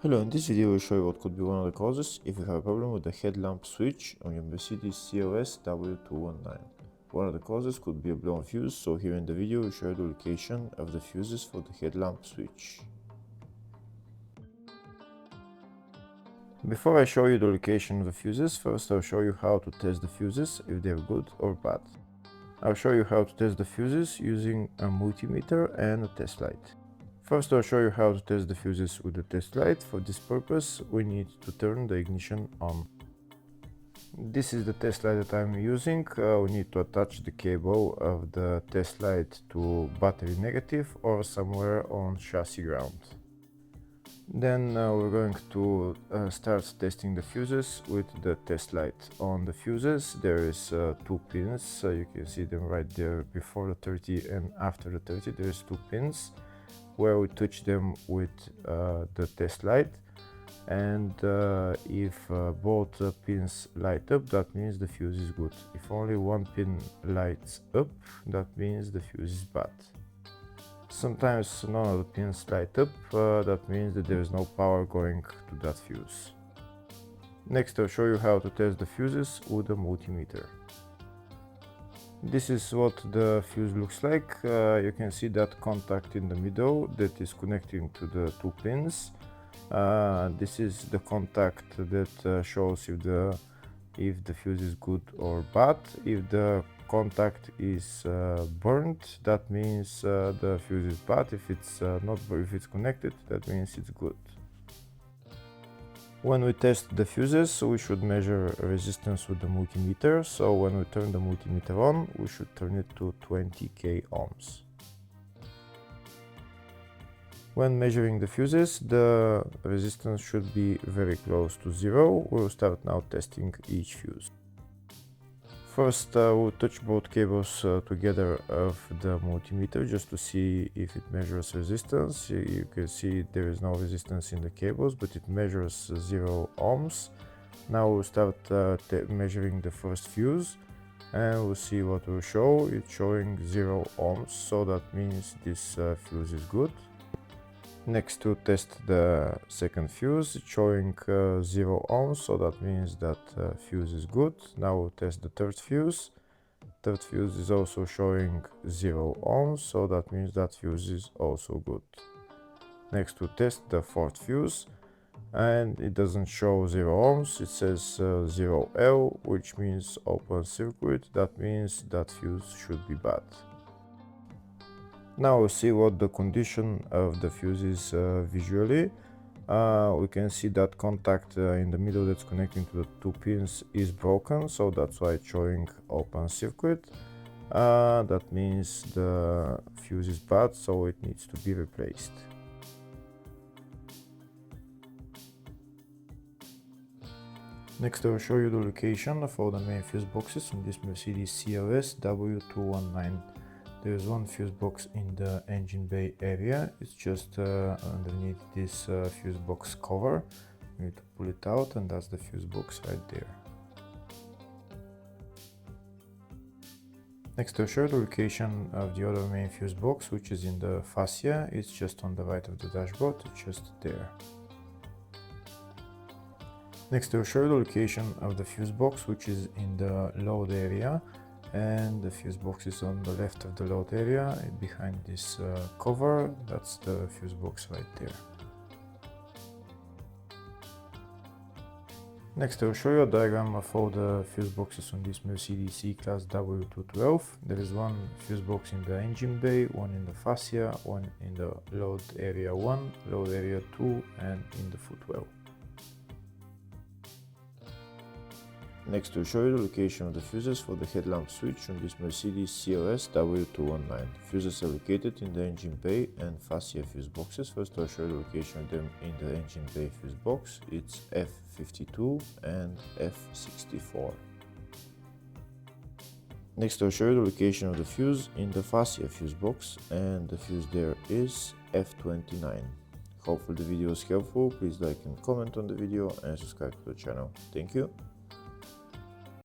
Hello, in this video I will show you what could be one of the causes if you have a problem with the headlamp switch on your Mercedes CLS W219. One of the causes could be a blown fuse, so here in the video we show you the location of the fuses for the headlamp switch. Before I show you the location of the fuses, first I'll show you how to test the fuses, if they're good or bad. I'll show you how to test the fuses using a multimeter and a test light. First I'll show you how to test the fuses with the test light. For this purpose we need to turn the ignition on. This is the test light that I'm using. We need to attach the cable of the test light to battery negative or somewhere on chassis ground. Then we're going to start testing the fuses with the test light. On the fuses there is two pins, you can see them right there before the 30 and after the 30. There's two pins where we touch them with the test light, and if both pins light up, that means the fuse is good. If only one pin lights up, that means the fuse is bad. Sometimes none of the pins light up, that means that there is no power going to that fuse. Next I'll show you how to test the fuses with a multimeter. This is what the fuse looks like. You can see that contact in the middle that is connecting to the two pins. This is the contact that shows if the fuse is good or bad. If the contact is burnt, that means the fuse is bad. If it's connected, that means it's good. When we test the fuses, we should measure resistance with the multimeter. So when we turn the multimeter on, we should turn it to 20k ohms. When measuring the fuses, the resistance should be very close to zero. We'll start now testing each fuse. First, we'll touch both cables together of the multimeter just to see if it measures resistance. You can see there is no resistance in the cables, but it measures 0 ohms. Now we'll start measuring the first fuse, and we'll see what will show. It's showing 0 ohms, so that means this fuse is good. Next, to test the second fuse, it's showing 0 ohms, so that means that fuse is good. Now we'll test the third fuse. Third fuse is also showing 0 ohms, so that means that fuse is also good. Next we'll test the fourth fuse, and it doesn't show 0 ohms, it says 0L, which means open circuit. That means that fuse should be bad. Now we'll see what the condition of the fuse is visually. We can see that contact in the middle that's connecting to the two pins is broken, so that's why it's showing open circuit. That means the fuse is bad, so it needs to be replaced. Next I'll show you the location of all the main fuse boxes on this Mercedes CLS W219. There is one fuse box in the engine bay area. It's just underneath this fuse box cover. You need to pull it out, and that's the fuse box right there. Next I'll show you the location of the other main fuse box, which is in the fascia. It's just on the right of the dashboard, it's just there. Next I'll show you the location of the fuse box, which is in the load area. And the fuse box is on the left of the load area, behind this cover. That's the fuse box right there. Next I'll show you a diagram of all the fuse boxes on this Mercedes C-Class W212. There is one fuse box in the engine bay, one in the fascia, one in the load area 1, load area 2, and in the footwell. Next we'll show you the location of the fuses for the headlamp switch on this Mercedes CLS W219. Fuses are located in the engine bay and fascia fuse boxes. First I'll show you the location of them in the engine bay fuse box. It's F52 and F64. Next I'll show you the location of the fuse in the fascia fuse box, and the fuse there is F29. Hopefully the video was helpful. Please like and comment on the video and subscribe to the channel. Thank you.